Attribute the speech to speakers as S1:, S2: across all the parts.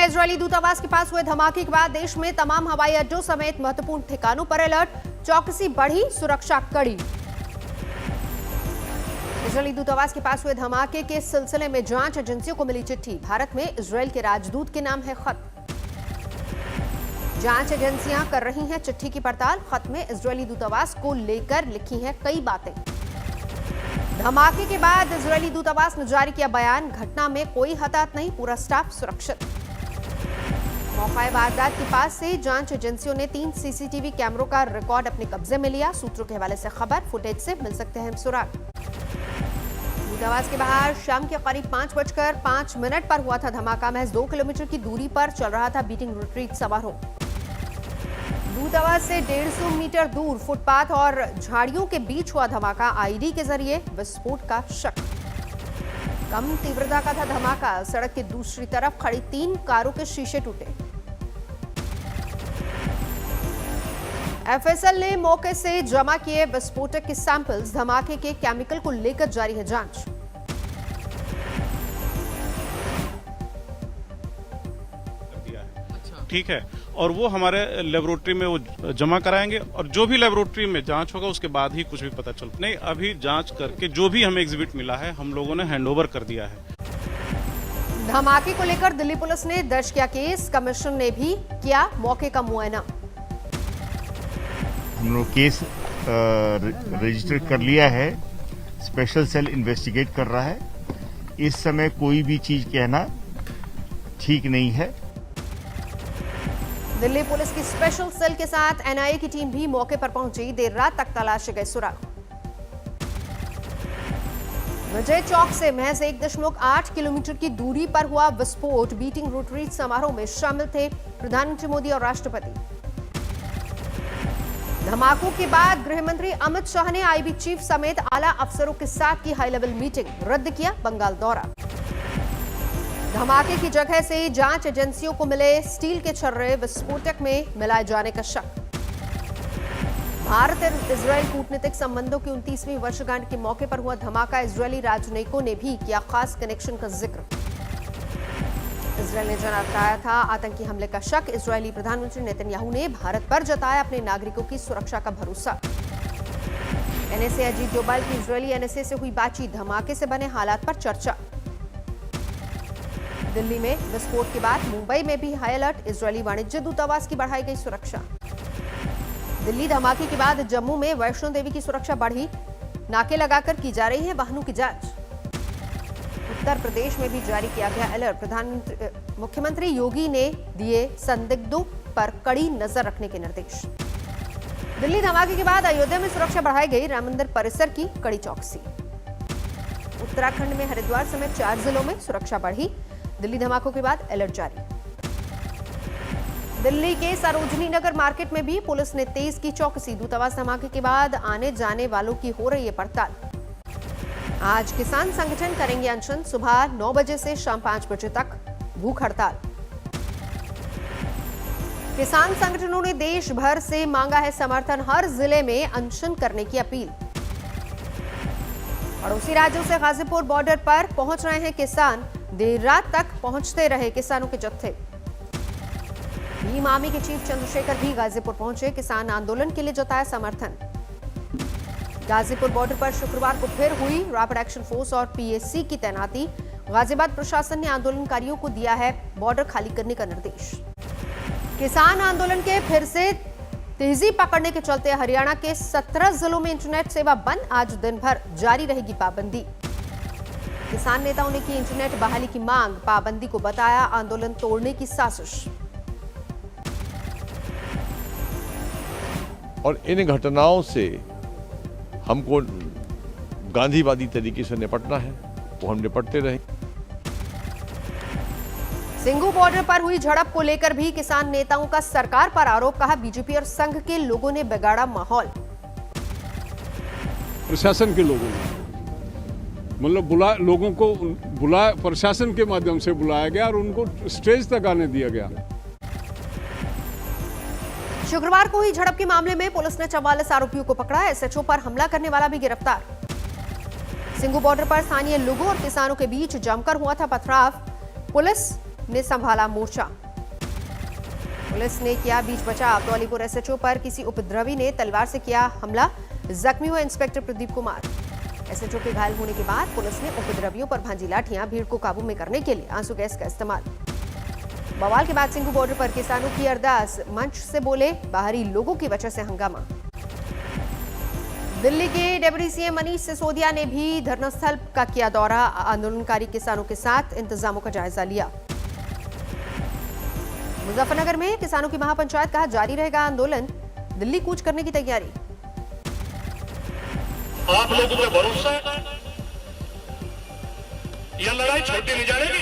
S1: Israeli दूतावास के पास हुए धमाके के बाद देश में तमाम हवाई अड्डों समेत महत्वपूर्ण ठिकानों पर अलर्ट, चौकसी बढ़ी, सुरक्षा कड़ी। इजरायली दूतावास के पास हुए धमाके के सिलसिले में जांच एजेंसियों को मिली चिट्ठी। भारत में इजरायल के राजदूत के नाम है खत। जांच एजेंसियां कर रही हैं चिट्ठी की पड़ताल। खत में इजरायली दूतावास को लेकर लिखी हैं कई बातें। धमाके के बाद इजरायली दूतावास ने जारी किया बयान, घटना में कोई हताहत नहीं, पूरा स्टाफ सुरक्षित। मौका वारदात के पास से जांच एजेंसियों ने 3 सीसीटीवी कैमरों का रिकॉर्ड अपने कब्जे में लिया। सूत्रों के हवाले से खबर, फुटेज से मिल सकते हैं सुराग। दूतावास के बाहर शाम के करीब 5:05 पर हुआ था धमाका। महज 2 किलोमीटर की दूरी पर चल रहा था बीटिंग रिट्रीट समारोह। दूतावास से 150 मीटर दूर फुटपाथ और झाड़ियों के बीच हुआ धमाका। आईडी के जरिए विस्फोट का शक। कम तीव्रता का था धमाका। सड़क के दूसरी तरफ खड़ी 3 कारों के शीशे टूटे। एफएसएल ने मौके से जमा किए विस्फोटक के सैंपल्स। धमाके के केमिकल को लेकर जारी है जांच।
S2: ठीक है, और वो हमारे लेबोरेटरी में वो जमा कराएंगे और जो भी लेबोरेटरी में जांच होगा उसके बाद ही कुछ भी पता चल। नहीं, अभी जांच करके जो भी हमें एग्जिबिट मिला है हम लोगों ने हैंडओवर कर दिया है।
S1: धमाके को लेकर दिल्ली पुलिस ने दर्ज किया केस। कमिश्नर ने भी किया मौके का मुआयना।
S3: हम लोग केस रजिस्टर कर लिया है। स्पेशल सेल इन्वेस्टिगेट कर रहा है। इस समय कोई भी चीज कहना ठीक नहीं है।
S1: दिल्ली पुलिस की स्पेशल सेल के साथ एनआईए की टीम भी मौके पर पहुंची। देर रात तक तलाशे गए सुराग। विजय चौक से महज 1.8 किलोमीटर की दूरी पर हुआ विस्फोट। बीटिंग रिट्रीट समारोह में शामिल थे प्रधानमंत्री मोदी और राष्ट्रपति। धमाकों के बाद गृह मंत्री अमित शाह ने आईबी चीफ समेत आला अफसरों के साथ की हाई लेवल मीटिंग। रद्द किया बंगाल दौरा। धमाके की जगह से जांच एजेंसियों को मिले स्टील के छर्रे। विस्फोटक में मिलाए जाने का शक। भारत और इजरायल कूटनीतिक संबंधों की 29वीं वर्षगांठ के मौके पर हुआ धमाका। इजरायली राजनयिकों ने भी किया खास कनेक्शन का जिक्र। इजरायल ने जताया था आतंकी हमले का शक। इजरायली प्रधानमंत्री नेतन्याहू ने भारत पर जताया अपने नागरिकों की सुरक्षा का भरोसा। एनएसए अजीत डोभाल की इजरायली एनएसए से हुई बातचीत। धमाके से बने हालात पर चर्चा। दिल्ली में विस्फोट के बाद मुंबई में भी हाई अलर्ट। इजरायली वाणिज्य दूतावास की बढ़ाई गई सुरक्षा। दिल्ली धमाके के बाद जम्मू में वैष्णो देवी की सुरक्षा बढ़ी। नाके लगाकर की जा रही है वाहनों की जांच। उत्तर प्रदेश में भी जारी किया गया अलर्ट। मुख्यमंत्री योगी ने दिए संदिग्धों पर कड़ी नजर रखने के निर्देश। दिल्ली धमाके के बाद अयोध्या में सुरक्षा बढ़ाई गई। राम मंदिर परिसर की कड़ी चौकसी। उत्तराखंड में हरिद्वार समेत 4 जिलों में सुरक्षा बढ़ी। दिल्ली धमाकों के बाद अलर्ट जारी। दिल्ली के सरोजनी नगर मार्केट में भी पुलिस ने तेज की चौकसी। दूतावास धमाके के बाद आने जाने वालों की हो रही है पड़ताल। आज किसान संगठन करेंगे अनशन। सुबह 9 बजे से शाम 5 बजे तक भूख हड़ताल। किसान संगठनों ने देश भर से मांगा है समर्थन। हर जिले में अनशन करने की अपील। पड़ोसी राज्यों से गाजीपुर बॉर्डर पर पहुंच रहे हैं किसान। देर रात तक पहुंचते रहे किसानों के जत्थे। भीम आर्मी के चीफ चंद्रशेखर भी गाजीपुर पहुंचे। किसान आंदोलन के लिए जताया समर्थन। गाजीपुर बॉर्डर पर शुक्रवार को फिर हुई रैपिड एक्शन फोर्स और पीएसी की तैनाती। गाजियाबाद प्रशासन ने आंदोलनकारियों को दिया है बॉर्डर खाली करने का निर्देश। किसान आंदोलन के फिर से तेजी पकड़ने के चलते हरियाणा के 17 जिलों में इंटरनेट सेवा बंद। आज दिन भर जारी रहेगी पाबंदी। किसान नेताओं ने की इंटरनेट बहाली की मांग। पाबंदी को बताया आंदोलन तोड़ने की साजिश।
S4: और इन घटनाओं से हमको गांधीवादी तरीके से निपटना है, वो हम निपटते रहे।
S1: सिंघू बॉर्डर पर हुई झड़प को लेकर भी किसान नेताओं का सरकार पर आरोप। कहा बीजेपी और संघ के लोगों ने बिगाड़ा माहौल।
S5: प्रशासन के लोगों ने मतलब लोगों को बुलाया, प्रशासन के माध्यम से बुलाया गया और उनको स्टेज तक आने दिया गया।
S1: शुक्रवार को हुई झड़प के मामले में पुलिस ने 44 आरोपियों को पकड़ा। एसएचओ पर हमला करने वाला भी गिरफ्तार। सिंघू बॉर्डर पर स्थानीय लोगों और किसानों के बीच जमकर हुआ था पथराव। पुलिस ने संभाला मोर्चा। पुलिस ने किया बीच बचाव। धौलीपुर एसएचओ पर किसी उपद्रवी ने तलवार से किया हमला। जख्मी हुए इंस्पेक्टर प्रदीप कुमार। एसएचओ के घायल होने के बाद पुलिस ने उपद्रवियों पर भांजी लाठियां। भीड़ को काबू में करने के लिए आंसू गैस का इस्तेमाल। बवाल के बाद सिंघू बॉर्डर पर किसानों की अरदास। मंच से बोले बाहरी लोगों की वजह से हंगामा। दिल्ली के डिप्टी सीएम मनीष सिसोदिया ने भी धरनास्थल का किया दौरा। आंदोलनकारी किसानों के साथ इंतजामों का जायजा लिया। मुजफ्फरनगर में किसानों की महापंचायत, कहा जारी रहेगा आंदोलन। दिल्ली कूच करने की तैयारी।
S6: आप लोगों पे भरोसा है, यह लड़ाई छोटी नहीं जाएगी।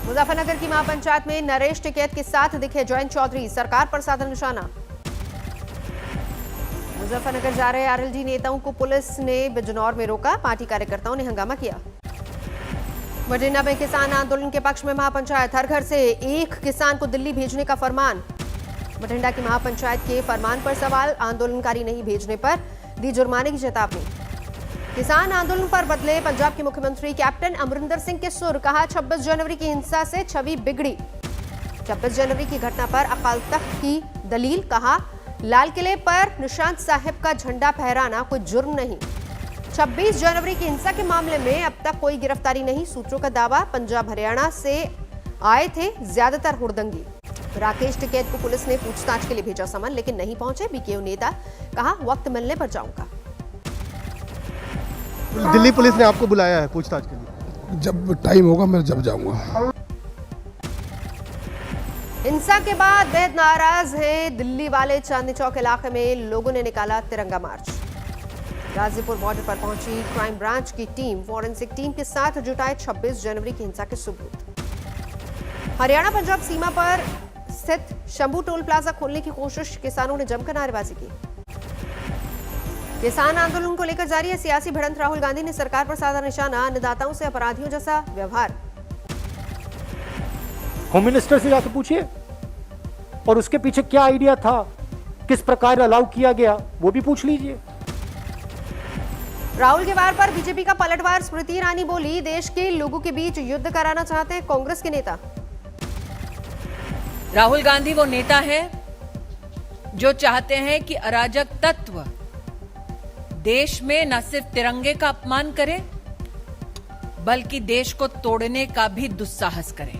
S1: मुजफ्फरनगर की महापंचायत में नरेश टिकैत के साथ दिखे जयंत चौधरी। सरकार पर साधा निशाना। मुजफ्फरनगर जा रहे आरएलडी नेताओं को पुलिस ने बिजनौर में रोका। पार्टी कार्यकर्ताओं ने हंगामा किया। बठिंडा में किसान आंदोलन के पक्ष में महापंचायत। हर घर से एक किसान को दिल्ली भेजने का फरमान। बठिंडा की महापंचायत के फरमान पर सवाल। आंदोलनकारी नहीं भेजने पर दी जुर्माने की चेतावनी। किसान आंदोलन पर बदले पंजाब के मुख्यमंत्री कैप्टन अमरिंदर सिंह के सुर। कहा 26 जनवरी की हिंसा से छवि बिगड़ी। 26 जनवरी की घटना पर अकाल तख्त की दलील। कहा लाल किले पर निशांत साहिब का झंडा फहराना कोई जुर्म नहीं। 26 जनवरी की हिंसा के मामले में अब तक कोई गिरफ्तारी नहीं। सूत्रों का दावा, पंजाब हरियाणा से आए थे ज्यादातर हुड़दंगी। राकेश टिकैत को पुलिस ने पूछताछ के लिए भेजा समन, लेकिन नहीं पहुंचे बीकेयू नेता। कहा वक्त मिलने पर जाऊंगा।
S7: दिल्ली पुलिस ने आपको बुलाया है पूछताछ के लिए?
S8: जब टाइम होगा मैं जब जाऊंगा।
S1: हिंसा के बाद बेहद नाराज हैं दिल्ली वाले। चांदनी चौक इलाके में लोगों ने निकाला तिरंगा मार्च। गाजीपुर बॉर्डर पर पहुंची क्राइम ब्रांच की टीम। फॉरेंसिक टीम के साथ जुटाए 26 जनवरी की हिंसा के सबूत। हरियाणा पंजाब सीमा पर स्थित शंभू टोल प्लाजा खोलने की कोशिश। किसानों ने जमकर नारेबाजी की। किसान आंदोलन को लेकर जारी है सियासी भिड़ंत। राहुल गांधी ने सरकार पर साधा निशाना। अन्नदाताओं से अपराधियों जैसा व्यवहार।
S9: होम मिनिस्टर से जाकर पूछिए और उसके पीछे क्या आइडिया था, किस प्रकार अलाउ किया गया, वो भी पूछ लीजिए।
S1: राहुल के वार पर बीजेपी का पलटवार। स्मृति ईरानी बोली देश के लोगों के बीच युद्ध कराना चाहते हैं कांग्रेस के नेता।
S10: राहुल गांधी वो नेता है जो चाहते हैं कि अराजक तत्व देश में न सिर्फ तिरंगे का अपमान करें बल्कि देश को तोड़ने का भी दुस्साहस करें।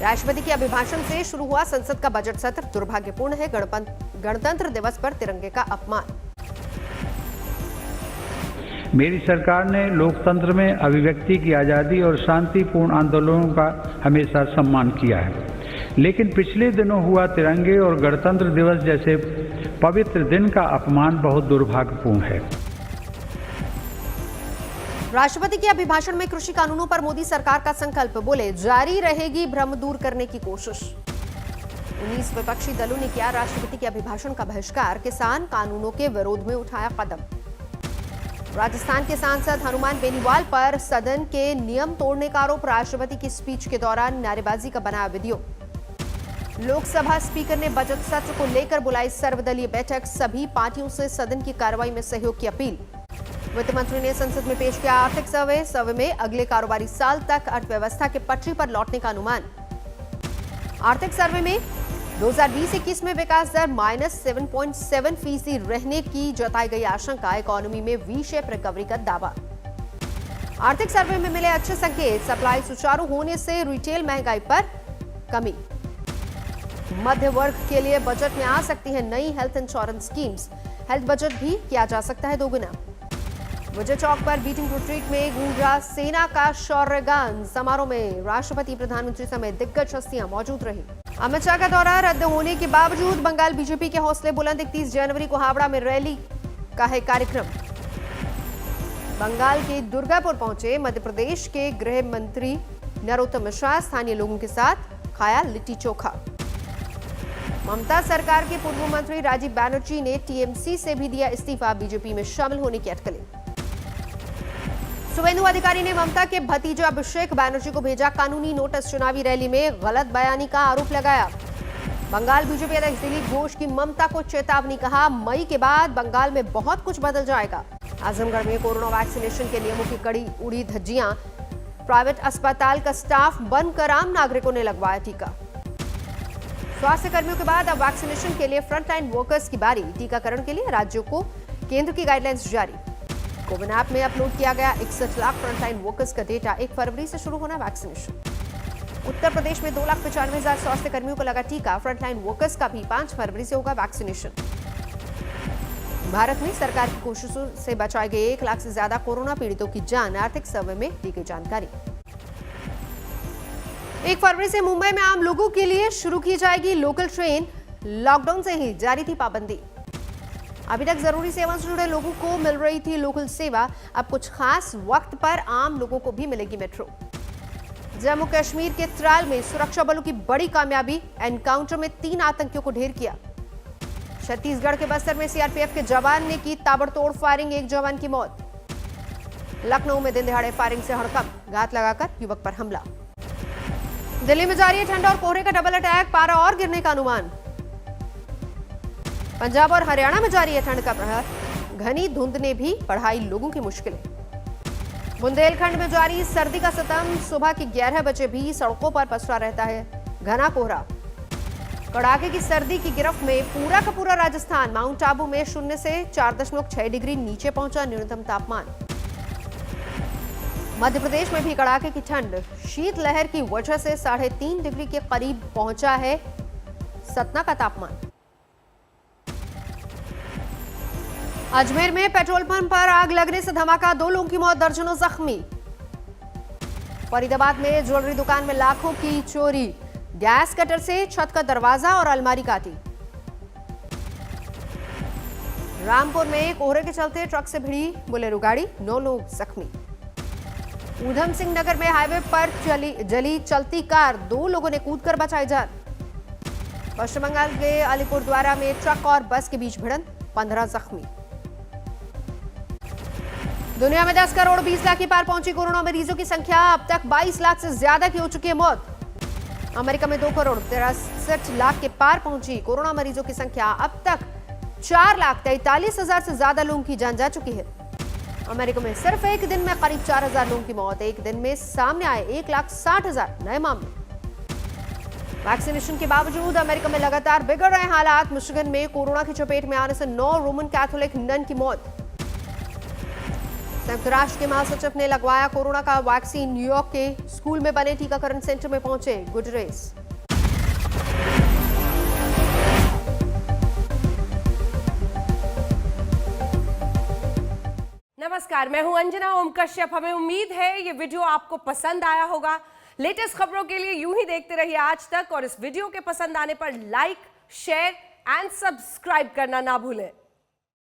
S1: राष्ट्रपति के अभिभाषण से शुरू हुआ संसद का बजट सत्र। दुर्भाग्यपूर्ण है गणतंत्र दिवस पर तिरंगे का अपमान।
S11: मेरी सरकार ने लोकतंत्र में अभिव्यक्ति की आजादी और शांतिपूर्ण आंदोलनों का हमेशा सम्मान किया है, लेकिन पिछले दिनों हुआ तिरंगे और गणतंत्र दिवस जैसे पवित्र दिन का अपमान बहुत दुर्भाग्यपूर्ण है।
S1: राष्ट्रपति के अभिभाषण में कृषि कानूनों पर मोदी सरकार का संकल्प। बोले जारी रहेगी भ्रम दूर करने की कोशिश। 19 विपक्षी दलों ने किया राष्ट्रपति के अभिभाषण का बहिष्कार। किसान कानूनों के विरोध में उठाया कदम। राजस्थान के सांसद हनुमान बेनीवाल पर सदन के नियम तोड़ने का आरोप। राष्ट्रपति की स्पीच के दौरान नारेबाजी का बनाया वीडियो। लोकसभा स्पीकर ने बजट सत्र को लेकर बुलाई सर्वदलीय बैठक। सभी पार्टियों से सदन की कार्रवाई में सहयोग की अपील। वित्त मंत्री ने संसद में पेश किया आर्थिक सर्वे में अगले कारोबारी साल तक अर्थव्यवस्था के पटरी पर लौटने का अनुमान। आर्थिक सर्वे में 2020-21 में विकास दर -7.7% रहने की जताई गई आशंका। इकोनॉमी में वी शेप रिकवरी का दावा। आर्थिक सर्वे में मिले अच्छे संकेत। सप्लाई सुचारू होने से रिटेल महंगाई पर कमी। मध्य वर्ग के लिए बजट में आ सकती है नई health insurance schemes. Health budget भी किया जा सकता है दोगुना। विजय चौक पर बीटिंग रिट्रीट में गूंजा सेना का शौर्यगान। समारोह में राष्ट्रपति, प्रधानमंत्री समेत दिग्गज हस्तियां मौजूद रही। अमित शाह का दौरा रद्द होने के बावजूद बंगाल बीजेपी के हौसले बुलंद। 31 जनवरी को हावड़ा में रैली का है कार्यक्रम। बंगाल के दुर्गापुर पहुंचे मध्य प्रदेश के गृह मंत्री नरोत्तम मिश्रा। स्थानीय लोगों के साथ खाया लिट्टी चोखा। ममता सरकार के पूर्व मंत्री राजीव बैनर्जी ने टीएमसी से भी दिया इस्तीफा। बीजेपी में शामिल होने की अटकलें। शुभेंदु अधिकारी ने ममता के भतीजे अभिषेक बैनर्जी को भेजा कानूनी नोटिस। चुनावी रैली में गलत बयानी का आरोप लगाया। बंगाल बीजेपी अध्यक्ष दिलीप घोष की ममता को चेतावनी। कहा मई के बाद बंगाल में बहुत कुछ बदल जाएगा। आजमगढ़ में कोरोना वैक्सीनेशन के नियमों की कड़ी उड़ी धज्जियां। प्राइवेट अस्पताल का स्टाफ बंद कर आम नागरिकों ने लगवाया टीका। स्वास्थ्य कर्मियों के बाद अब वैक्सीनेशन के लिए फ्रंटलाइन वर्कर्स की बारी। टीकाकरण के लिए राज्यों को केंद्र की गाइडलाइंस जारी। कोविन ऐप में अपलोड किया गया 61 लाख फ्रंटलाइन वर्कर्स का डेटा। 1 फरवरी से शुरू होना वैक्सीनेशन। उत्तर प्रदेश में 2,95,000 स्वास्थ्य कर्मियों को लगा टीका। फ्रंटलाइन वर्कर्स का भी 5 फरवरी से होगा वैक्सीनेशन। भारत में सरकार की कोशिशों से बचाए गए 1 लाख से ज्यादा कोरोना पीड़ितों की जान। आर्थिक सर्वे में दी गई जानकारी। 1 फरवरी से मुंबई में आम लोगों के लिए शुरू की जाएगी लोकल ट्रेन। लॉकडाउन से ही जारी थी पाबंदी। अभी तक जरूरी सेवाओं से जुड़े लोगों को मिल रही थी लोकल सेवा। अब कुछ खास वक्त पर आम लोगों को भी मिलेगी मेट्रो। जम्मू कश्मीर के त्राल में सुरक्षा बलों की बड़ी कामयाबी। एनकाउंटर में 3 आतंकियों को ढेर किया। छत्तीसगढ़ के बस्तर में सीआरपीएफ के जवान ने की ताबड़तोड़ फायरिंग। 1 जवान की मौत। लखनऊ में दिन दहाड़े फायरिंग से हड़कंप। घात लगाकर युवक पर हमला। दिल्ली में जारी है ठंड और कोहरे का डबल अटैक। पारा और गिरने का अनुमान। पंजाब और हरियाणा में जारी है ठंड का प्रहर। घनी धुंध ने भी बढ़ाई लोगों की मुश्किलें। बुंदेलखंड में जारी सर्दी का सितम। सुबह के 11 बजे भी सड़कों पर पसरा रहता है घना कोहरा। कड़ाके की सर्दी की गिरफ्त में पूरा का पूरा राजस्थान। माउंट आबू में 0 से 4.6 डिग्री नीचे पहुंचा न्यूनतम तापमान। मध्य प्रदेश में भी कड़ाके की ठंड। शीतलहर की वजह से 3.5 डिग्री के करीब पहुंचा है सतना का तापमान। अजमेर में पेट्रोल पंप पर आग लगने से धमाका। 2 लोगों की मौत, दर्जनों जख्मी। फरीदाबाद में ज्वेलरी दुकान में लाखों की चोरी। गैस कटर से छत का दरवाजा और अलमारी काटी। रामपुर में कोहरे के चलते ट्रक से भिड़ी बोलेरो गाड़ी। 9 लोग जख्मी। ऊधम सिंह नगर में हाईवे पर जली चलती कार। 2 लोगों ने कूदकर बचाई जान। पश्चिम बंगाल के अलीपुरद्वारा में ट्रक और बस के बीच भिड़ंत। 15 जख्मी। दुनिया में 10 करोड़ 20 लाख के पार पहुंची कोरोना मरीजों की संख्या। अब तक 22 लाख से ज्यादा की हो चुकी है मौत। अमेरिका में 2 करोड़ 63 लाख के पार पहुंची कोरोना मरीजों की संख्या। अब तक 4,43,000 से ज्यादा लोगों की जान जा चुकी है। अमेरिका में सिर्फ एक दिन में करीब 4,000 लोगों की मौत। एक दिन में सामने आए 1,60,000 नए मामले। वैक्सीनेशन के बावजूद अमेरिका में लगातार बिगड़ रहे हालात। मिशिगन में कोरोना की चपेट में आने से 9 रोमन कैथोलिक नन की मौत। संयुक्त राष्ट्र के महासचिव ने लगवाया कोरोना का वैक्सीन। न्यूयॉर्क के स्कूल में बने टीकाकरण सेंटर में पहुंचे गुटरेस।
S12: नमस्कार, मैं हूं अंजना ओम कश्यप। हमें उम्मीद है ये वीडियो आपको पसंद आया होगा। लेटेस्ट खबरों के लिए यूं ही देखते रहिए आज तक और इस वीडियो के पसंद आने पर लाइक, शेयर एंड सब्सक्राइब करना ना भूलें।